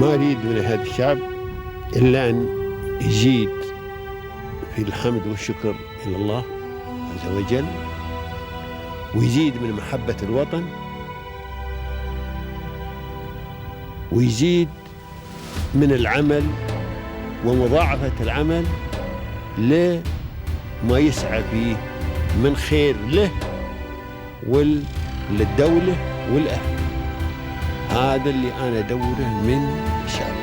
ما أريد من هذا الشعب إلا أن يزيد في الحمد والشكر إلى الله عز وجل، ويزيد من محبة الوطن، ويزيد من العمل ومضاعفة العمل لما يسعى فيه من خير له وللدولة والأهل. هذا اللي أنا أدوره من الشعب،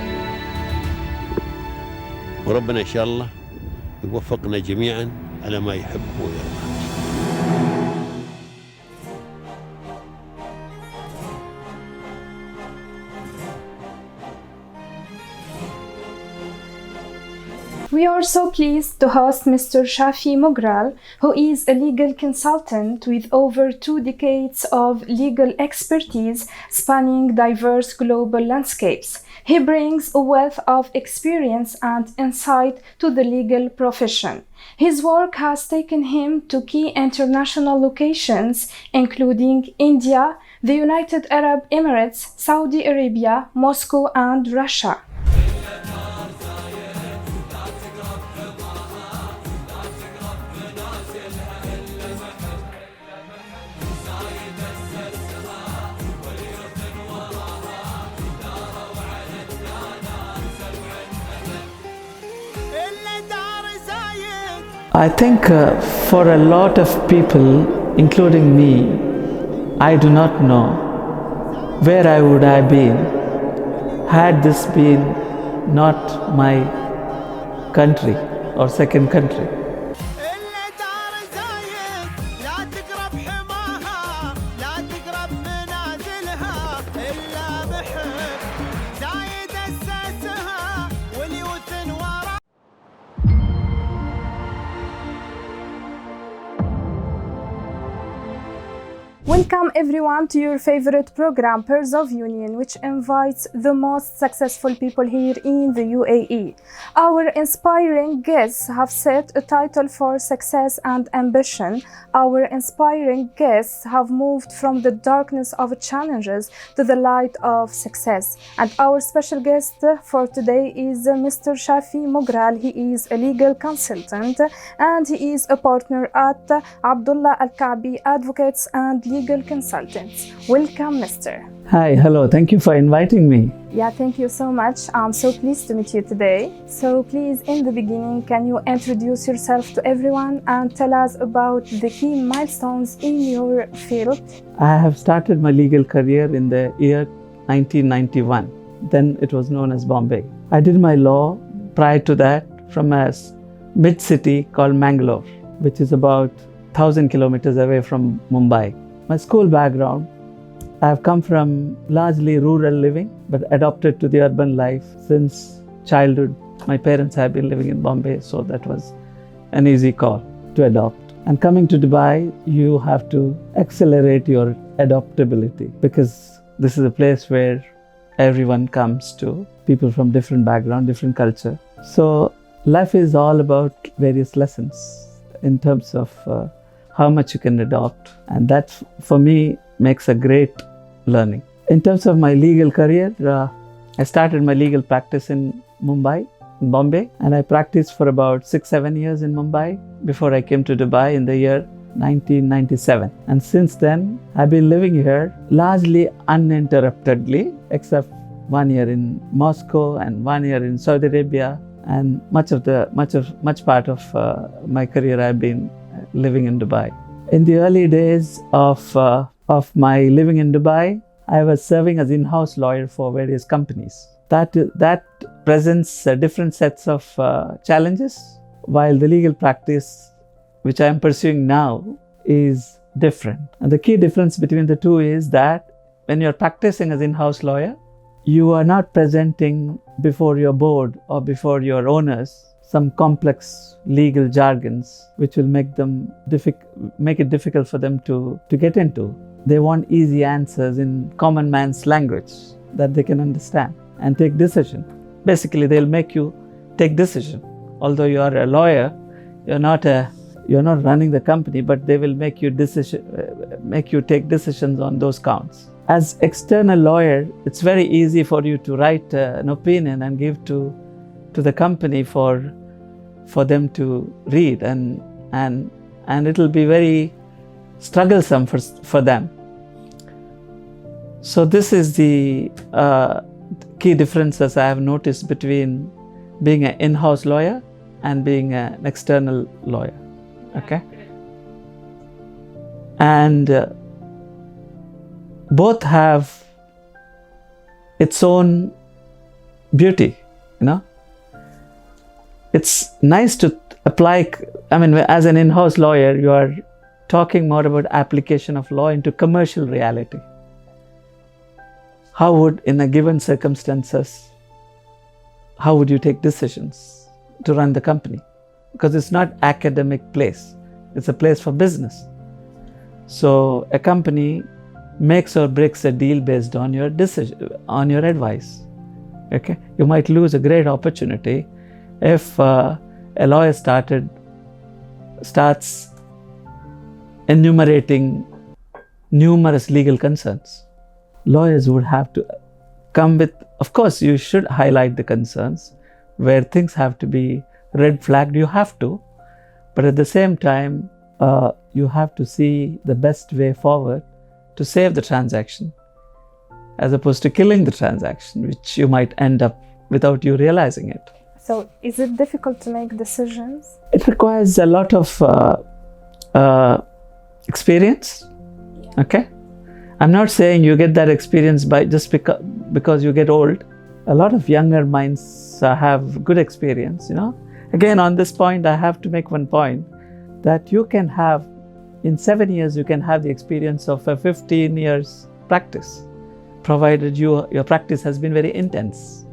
وربنا إن شاء الله يوفقنا جميعا على ما يحب ويرضى. We are so pleased to host Mr. Shafi Mogral, who is a legal consultant with over 2 decades of legal expertise spanning diverse global landscapes. He brings a wealth of experience and insight to the legal profession. His work has taken him to key international locations, including India, the United Arab Emirates, Saudi Arabia, Moscow, and Russia. I think for a lot of people, including me, I do not know where I would have been had this been not my country or second country. Welcome everyone to your favorite program, Pearls of Union, which invites the most successful people here in the UAE. Our inspiring guests have set a title for success and ambition. Our inspiring guests have moved from the darkness of challenges to the light of success. And our special guest for today is Mr. Shafi Mogral. He is a legal consultant and he is a partner at Abdulla Al-Kaabi Advocates and Legal Consultants. Welcome, Mr. Hi, hello. Thank you for inviting me. Yeah, thank you so much. I'm so pleased to meet you today. So please, in the beginning, can you introduce yourself to everyone and tell us about the key milestones in your field? I have started my legal career in the year 1991. Then it was known as Bombay. I did my law prior to that from a mid-city called Mangalore, which is about 1,000 kilometers away from Mumbai. My school background, I have come from largely rural living, but adopted to the urban life since childhood. My parents have been living in Bombay, so that was an easy call to adopt. And coming to Dubai, you have to accelerate your adaptability because this is a place where everyone comes to, people from different background, different culture. So life is all about various lessons in terms of how much you can adopt, and that for me makes a great learning. In terms of my legal career, I started my legal practice in Mumbai, in Bombay, and I practiced for about 6-7 years in Mumbai before I came to Dubai in the year 1997. And since then, I've been living here largely uninterruptedly, except 1 year in Moscow and 1 year in Saudi Arabia, and much part of my career I've been living in Dubai. In the early days of my living in Dubai, I was serving as in-house lawyer for various companies. That presents different sets of challenges, while the legal practice which I am pursuing now is different. And the key difference between the two is that when you're practicing as in-house lawyer, you are not presenting before your board or before your owners some complex legal jargons which will make it difficult for them to get into. They want easy answers in common man's language that they can understand and take decision. Basically, they'll make you take decision. Although you are a lawyer, you're not running the company, but they will make you take decisions on those counts. as external lawyer, it's very easy for you to write an opinion and give to the company for them to read, and it'll be very strugglesome for them. So this is the key differences I have noticed between being an in-house lawyer and being an external lawyer. Okay, and both have its own beauty. It's nice to apply. I mean, as an in-house lawyer, you are talking more about application of law into commercial reality. How would, in a given circumstances, how would you take decisions to run the company? Because it's not academic place, it's a place for business. So a company makes or breaks a deal based on your decision, on your advice. Okay, you might lose a great opportunity if a lawyer starts enumerating numerous legal concerns. Lawyers would have to come with, of course, you should highlight the concerns where things have to be red flagged, you have to, but at the same time, you have to see the best way forward to save the transaction, as opposed to killing the transaction, which you might end up without you realizing it. So is it difficult to make decisions? It requires a lot of experience. Okay, I'm not saying you get that experience by just because you get old. A lot of younger minds have good experience. Again, on this point, I have to make one point, that you can have, in 7 years, you can have the experience of a 15 years practice, provided your practice has been very intense.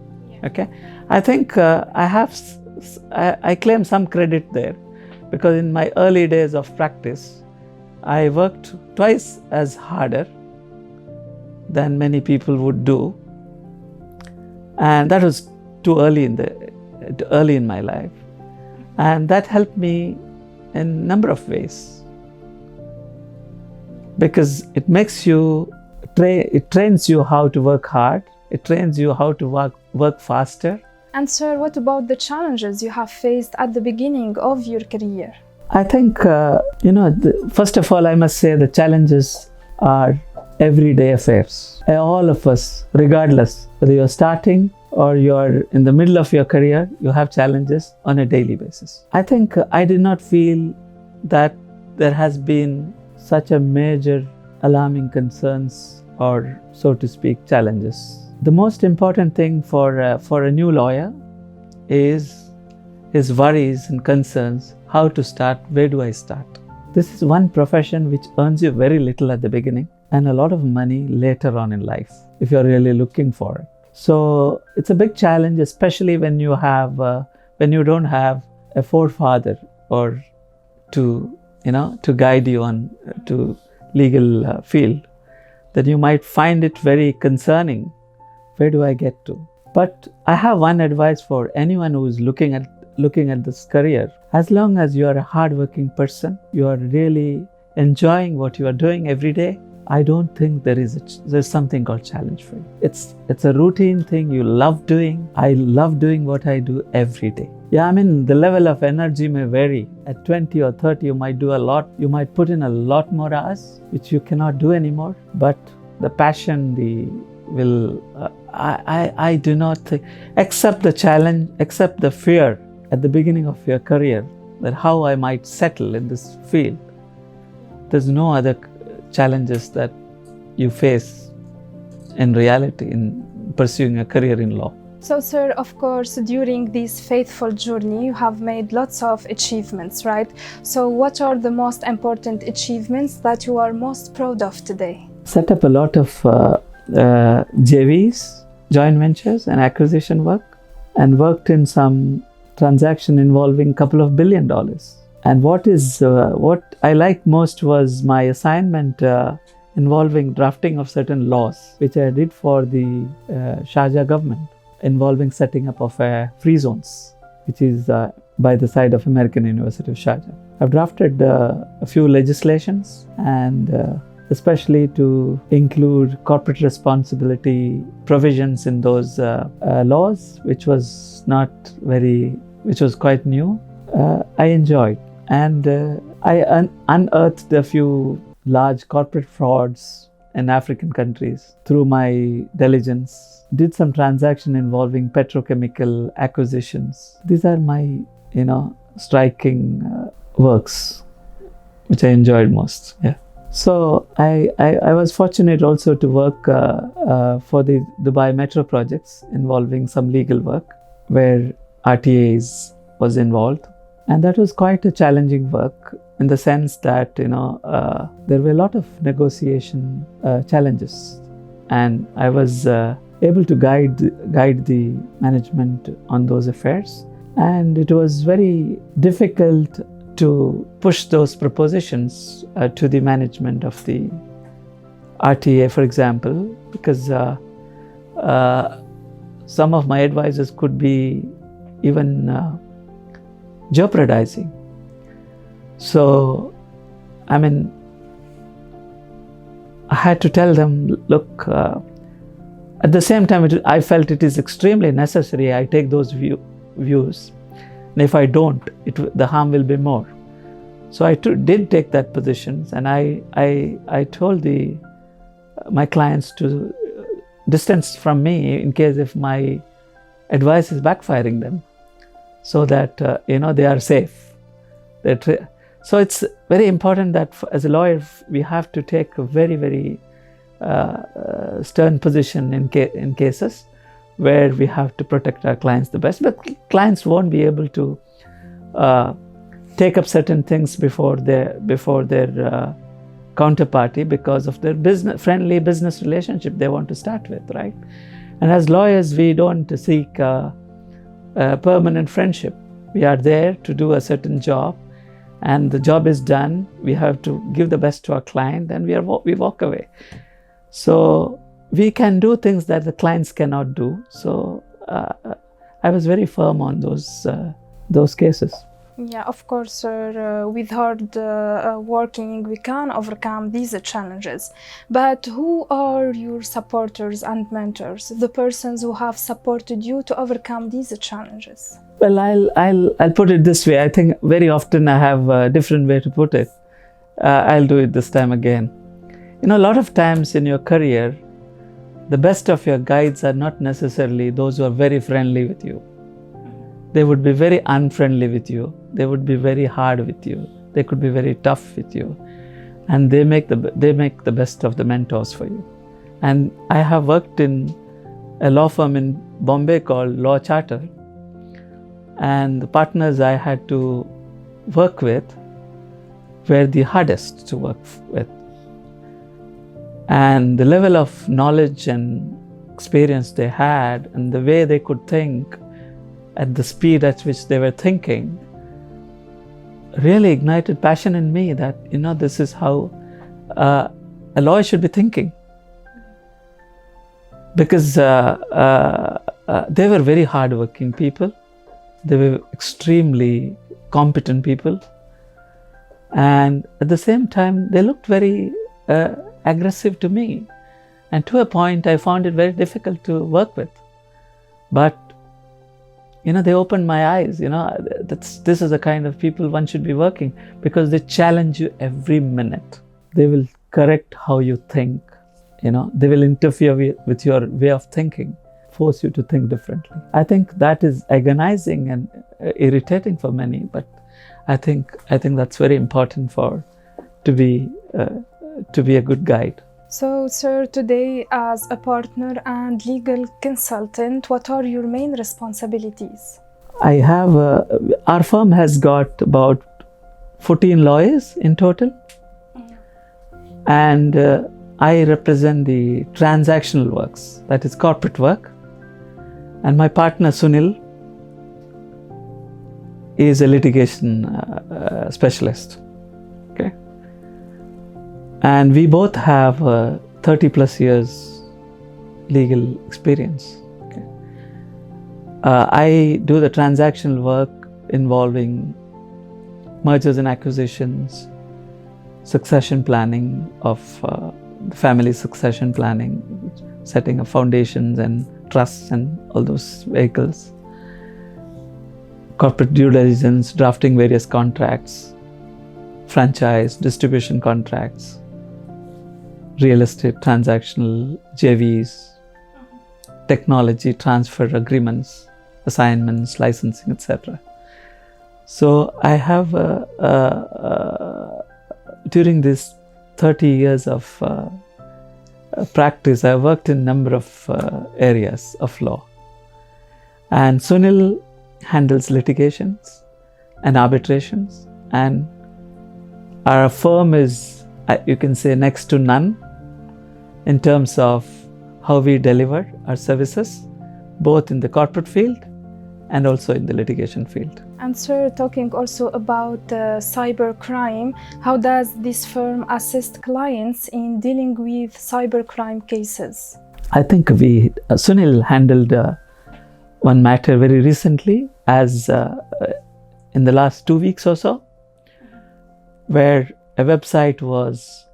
Okay, I think I claim some credit there, because in my early days of practice, I worked twice as harder than many people would do, and that was too early in my life, and that helped me in a number of ways, because it makes you it trains you how to work hard, it trains you how to work faster. And sir, what about the challenges you have faced at the beginning of your career? I think, first of all, I must say the challenges are everyday affairs. All of us, regardless whether you're starting or you're in the middle of your career, you have challenges on a daily basis. I think I did not feel that there has been such a major alarming concerns or, so to speak, challenges. The most important thing for a new lawyer is his worries and concerns. How to start? Where do I start? This is one profession which earns you very little at the beginning and a lot of money later on in life, if you're really looking for it. So it's a big challenge, especially when you don't have a forefather or to guide you on to legal field. Then you might find it very concerning. Where do I get to? But I have one advice for anyone who is looking at this career. As long as you are a hardworking person, you are really enjoying what you are doing every day, I don't think there's something called challenge for you. It's a routine thing you love doing. I love doing what I do every day. Yeah, I mean, the level of energy may vary. At 20 or 30, you might do a lot. You might put in a lot more hours, which you cannot do anymore. But the passion, I do not think, except the challenge, except the fear at the beginning of your career, that how I might settle in this field. There's no other challenges that you face in reality in pursuing a career in law. So, sir, of course, during this faithful journey, you have made lots of achievements, right? So what are the most important achievements that you are most proud of today? Set up a lot of JVs, joint ventures and acquisition work, and worked in some transaction involving a couple of $1 billion. And what I liked most was my assignment involving drafting of certain laws, which I did for the Sharjah government, involving setting up of free zones, which is by the side of American University of Sharjah. I've drafted a few legislations and especially to include corporate responsibility provisions in those laws, which was quite new. I enjoyed, and I unearthed a few large corporate frauds in African countries through my diligence. Did some transaction involving petrochemical acquisitions. These are my, striking works, which I enjoyed most. Yeah. So I was fortunate also to work for the Dubai Metro projects involving some legal work where RTAs was involved. And that was quite a challenging work in the sense that, there were a lot of negotiation challenges. And I was able to guide the management on those affairs. And it was very difficult to push those propositions to the management of the RTA, for example, because some of my advisors could be even jeopardizing. So, I had to tell them, look, at the same time, I felt it is extremely necessary I take those views. And if I don't, the harm will be more. So I did take that position, and I told my clients to distance from me in case if my advice is backfiring them, so that they are safe. So it's very important that as a lawyer we have to take a very, very stern position in cases where we have to protect our clients the best. But clients won't be able to take up certain things before their counterparty because of their friendly business relationship they want to start with, right? And as lawyers, we don't seek permanent friendship. We are there to do a certain job, and the job is done. We have to give the best to our client, and we walk away. So we can do things that the clients cannot do. So I was very firm on those cases. Yeah, of course, sir. With hard working, we can overcome these challenges. But who are your supporters and mentors, the persons who have supported you to overcome these challenges? Well, I'll put it this way. I think very often I have a different way to put it. I'll do it this time again. A lot of times in your career, the best of your guides are not necessarily those who are very friendly with you. They would be very unfriendly with you. They would be very hard with you. They could be very tough with you. And they make the best of the mentors for you. And I have worked in a law firm in Bombay called Law Charter. And the partners I had to work with were the hardest to work with. And the level of knowledge and experience they had, and the way they could think at the speed at which they were thinking, really ignited passion in me that, this is how a lawyer should be thinking. Because they were very hardworking people. They were extremely competent people. And at the same time, they looked very aggressive to me. And to a point, I found it very difficult to work with. But, they opened my eyes. This is the kind of people one should be working, because they challenge you every minute. They will correct how you think. They will interfere with your way of thinking, force you to think differently. I think that is agonizing and irritating for many, but I think that's very important to be a good guide. So, sir, today as a partner and legal consultant, what are your main responsibilities? Our firm has got about 14 lawyers in total. And I represent the transactional works, that is corporate work. And my partner Sunil is a litigation specialist. Okay. And we both have 30 plus years legal experience. Okay. I do the transactional work involving mergers and acquisitions, succession planning of family succession planning, setting up foundations and trusts and all those vehicles, corporate due diligence, drafting various contracts, franchise, distribution contracts, real estate transactional JVs, technology transfer agreements, assignments, licensing, etc. So I have, during this 30 years of practice, I worked in a number of areas of law. And Sunil handles litigations and arbitrations, and our firm is, you can say, next to none in terms of how we deliver our services, both in the corporate field and also in the litigation field. And sir, talking also about cybercrime, how does this firm assist clients in dealing with cybercrime cases? I think Sunil handled one matter very recently, as in the last 2 weeks or so, where a website was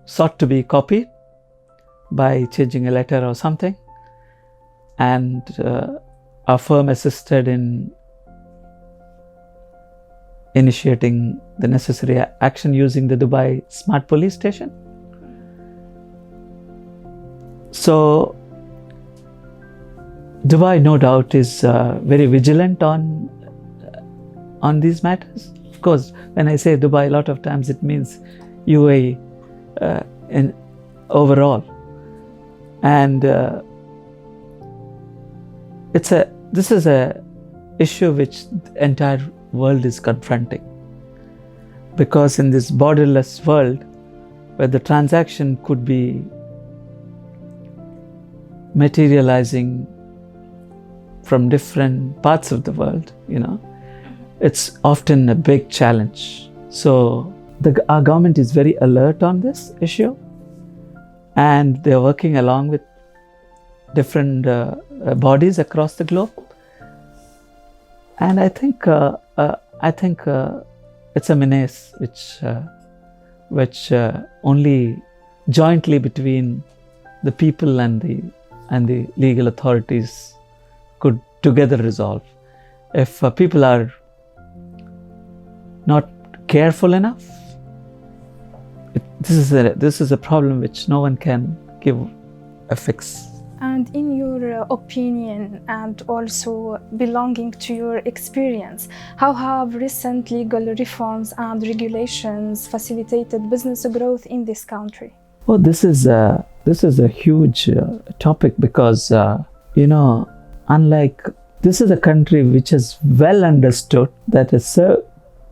sought to be copied by changing a letter or something, and our firm assisted in initiating the necessary action using the Dubai Smart Police Station. So Dubai, no doubt, is very vigilant on these matters. Of course, when I say Dubai, a lot of times it means UAE in overall. And this is a issue which the entire world is confronting, because in this borderless world where the transaction could be materializing from different parts of the world, it's often a big challenge. So our government is very alert on this issue, and they're working along with different bodies across the globe. And I think it's a menace which only jointly between the people and the legal authorities could together resolve. If people are not careful enough, this is a problem which no one can give a fix. And in your opinion, and also belonging to your experience, how have recent legal reforms and regulations facilitated business growth in this country? Well, this is a huge topic, because unlike, this is a country which is well understood that a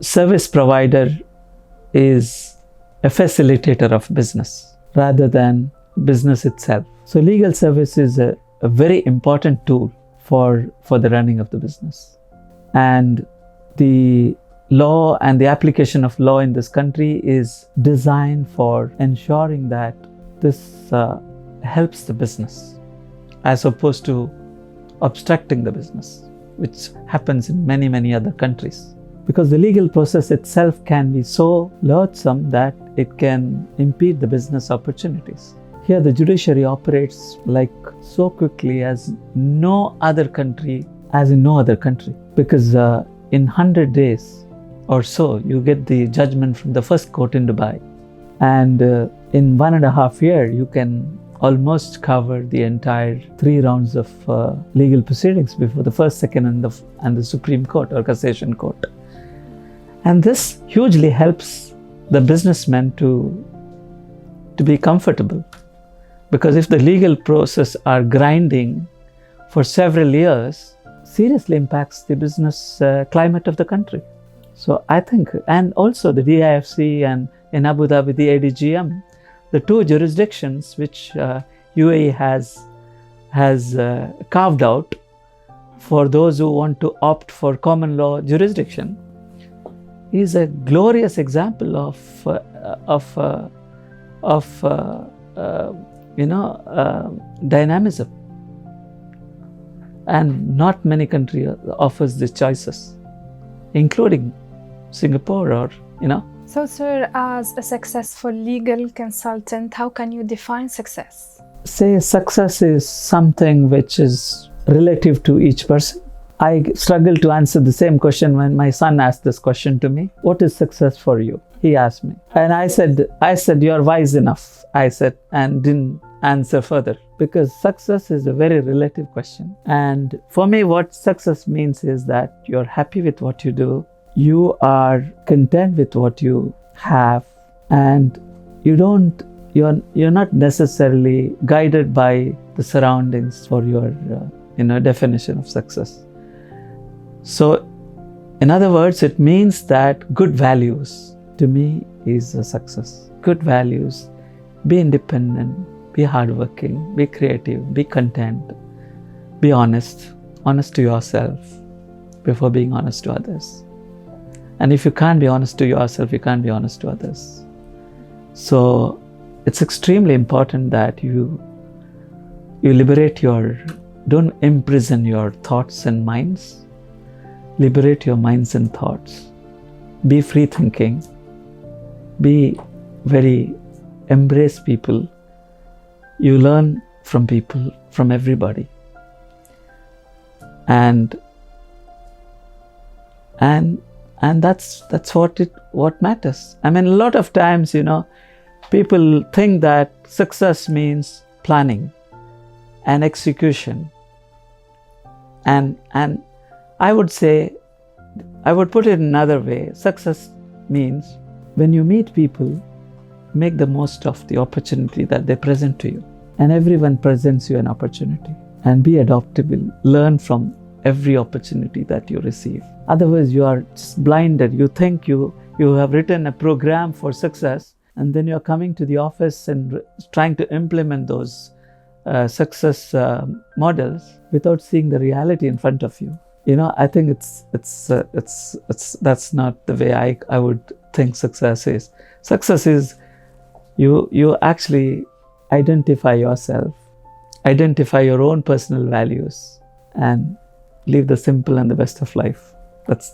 service provider is a facilitator of business rather than business itself. So legal service is a very important tool for the running of the business. And the law and the application of law in this country is designed for ensuring that this helps the business, as opposed to obstructing the business, which happens in many, many other countries. Because the legal process itself can be so loathsome that it can impede the business opportunities. Here the judiciary operates like so quickly as no other country, because in 100 days or so you get the judgment from the first court in Dubai, and in 1.5 years you can almost cover the entire 3 rounds of legal proceedings before the first, second and the Supreme Court or Cassation Court. And this hugely helps the businessmen to be comfortable. Because if the legal process are grinding for several years, seriously impacts the business climate of the country. So I think, and also the DIFC and in Abu Dhabi, the ADGM, the 2 jurisdictions which UAE has carved out for those who want to opt for common law jurisdiction, is a glorious example of dynamism. And not many countries offers these choices, including Singapore or So, sir, as a successful legal consultant, how can you define success? Say success is something which is relative to each person. I struggle to answer the same question when my son asked this question to me. What is success for you? He asked me. And I said, you're wise enough. I said, and didn't answer further, because success is a very relative question. And for me, what success means is that you're happy with what you do. You are content with what you have, and you're not necessarily guided by the surroundings for your definition of success. So in other words, it means that good values to me is a success. Good values: be independent, be hardworking, be creative, be content, be honest to yourself before being honest to others. And if you can't be honest to yourself, you can't be honest to others. So it's extremely important that you liberate don't imprison your thoughts and minds. Liberate your minds and thoughts. Be free thinking. Embrace people. You learn from people, from everybody. And that's what matters. I mean, a lot of times, people think that success means planning and execution. And I would put it another way. Success means when you meet people, make the most of the opportunity that they present to you. And everyone presents you an opportunity. And be adaptable. Learn from every opportunity that you receive. Otherwise, you are just blinded. You think you have written a program for success, and then you're coming to the office and trying to implement those success models without seeing the reality in front of you. I think that's not the way I would think success is. Success is you actually identify yourself, identify your own personal values, and live the simple and the best of life. That's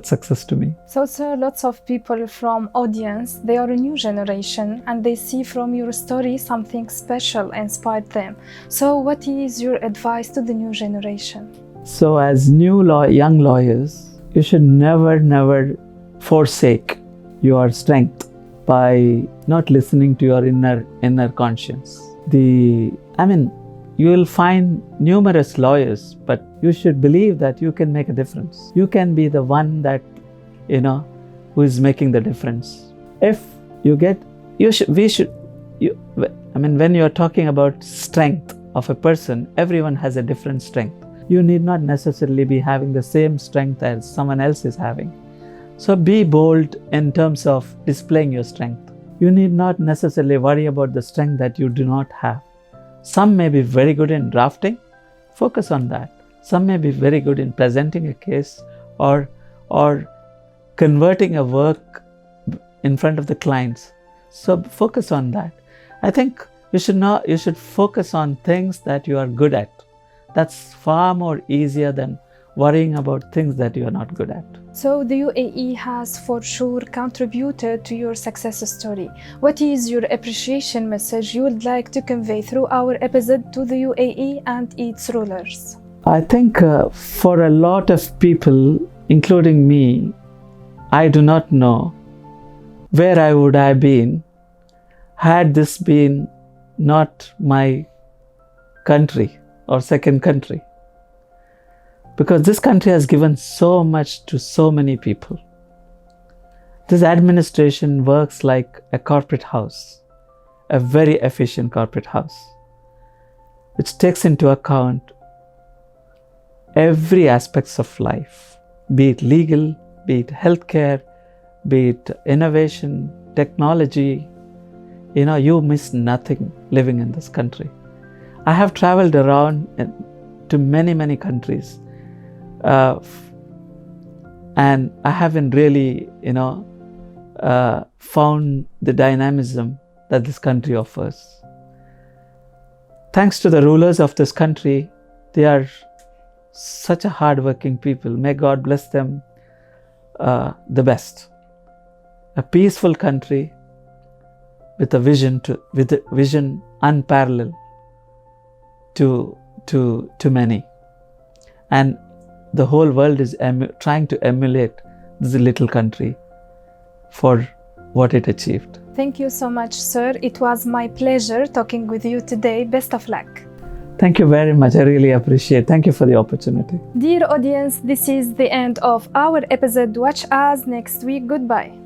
success to me. So, sir, lots of people from audience, they are a new generation, and they see from your story something special inspired them. So what is your advice to the new generation? So as young lawyers, you should never forsake your strength by not listening to your inner conscience. You will find numerous lawyers, but you should believe that you can make a difference. You can be the one that, who is making the difference. When you're talking about strength of a person, everyone has a different strength. You need not necessarily be having the same strength as someone else is having. So be bold in terms of displaying your strength. You need not necessarily worry about the strength that you do not have. Some may be very good in drafting, focus on that. Some may be very good in presenting a case or converting a work in front of the clients. So focus on that. I think you should focus on things that you are good at. That's far more easier than worrying about things that you are not good at. So the UAE has for sure contributed to your success story. What is your appreciation message you would like to convey through our episode to the UAE and its rulers? I think for a lot of people, including me, I do not know where I would have been had this been not my country or second country. Because this country has given so much to so many people. This administration works like a corporate house, a very efficient corporate house, which takes into account every aspects of life, be it legal, be it healthcare, be it innovation, technology. You miss nothing living in this country. I have traveled around to many countries. And I haven't really, found the dynamism that this country offers. Thanks to the rulers of this country, they are such a hardworking people. May God bless them the best. a peaceful country with a vision unparalleled to many. And the whole world is trying to emulate this little country for what it achieved. Thank you so much, sir. It was my pleasure talking with you today. Best of luck. Thank you very much. I really appreciate it. Thank you for the opportunity. Dear audience, this is the end of our episode. Watch us next week. Goodbye.